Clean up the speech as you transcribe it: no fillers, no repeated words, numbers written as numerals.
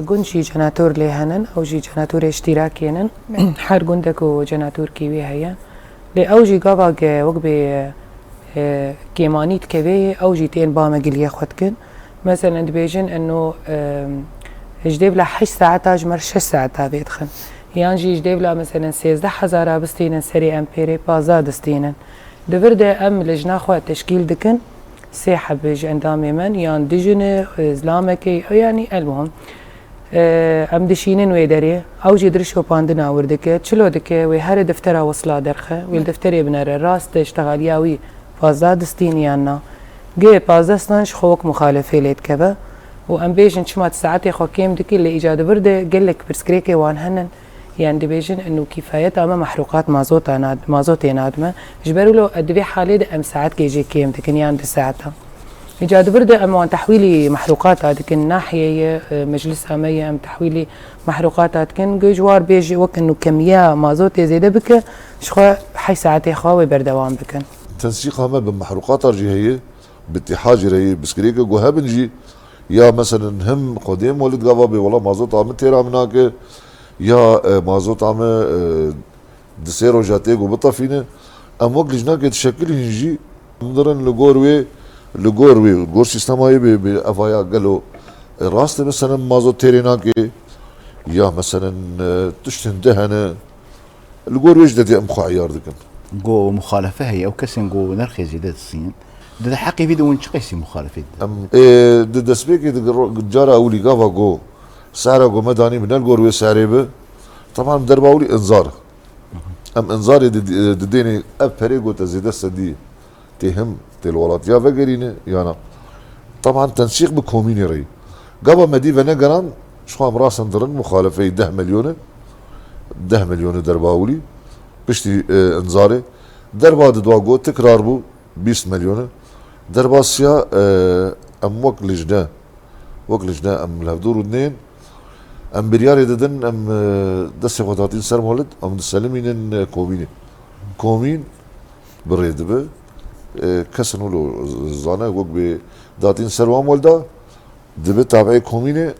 جونشي جناتور لهنن أو جي جناتور اشتراكينن حر جندك وجناتور كيوي هيا لأو جي قابا وقبي كيمانيت كبي أو جي تين باما قليا خدكن مثلا دبيجن إنه جديب لا 8 ساعات أجمر 6 ساعات بيدخن يعني جديب لا مثلا 16,000 بستينن سري أمبيري بازا دستينن دفرده أم لجنا خوا تشكيل دكن سيحة بيج اندامي من يعني ديجنة إسلامكي يعني المهم ام دشينن ويدري او جي درشو باندنا وردك تشلو دك وي هر دفترا وصلا درخه ويل دفتري بنر راس تشتغل ياوي فازا دستينيانا جي بازستانش خوك مخالفه ليت كبا وام بيجن شمات ساعتي خو كيم دك اللي ايجاد برده قال لك برسكريكي وان هنن يعني دبيجن انه كفايه اما محروقات مازوت نادمه جبروا له ادبي حالي ام ساعات كي جي كيم دك يعني ساعتها إيجاد برده أم تحويلي محروقات هذيك الناحية مجلس أمية أم تحويلي محروقات هذيك جوار بيجي وقت إنه كمية مازوت زيادة بك شخوا حي ساعتي خاوي بردوام بكن تنسيقها ما بمحروقات هي باتحاج هي بسكريك جوها بنجي يا مثلا هم قديم ولد قبابي والله مازوت عم تيرا مناك يا مازوت عم دسيرو جاتيك وبطفينه أم وقت لجناك تشكل يجي مدرن لجوروي الجور سيستم هاي بأفايا قالوا راست مثلا مازوت تيريناكي يا مثلا تشتن دهنه الجور وجدتي ام خعيار دكن جو مخالفه هي او كسن جو نرخي زيادة الصين ده حقي فيديو ونشقيسي مخالفه ام ده سبيكي جارة اولي قافا جو سعره جو مداني من الجور وسعره به طبعا دربا اولي انذار ام انذاري دديني ابريغو تزيد السدي تهم الولاد يا فقرينه يانا طبعا تنسيق بكوميني ري قبل ما دي فنقران شو هم راسن درن مخالفه 10 مليون درباولي بشتي انذاري دربا دواغو تكرار بو 20 مليون درباسيا ام وكلجنا ام الهدور اثنين ام برياري ددن ام دسي خطاتين سر مولد ام دسلمين كومين بريدبه كسنوا له زانه وقت بداتين سروام ولدا دبي تابعي كومينه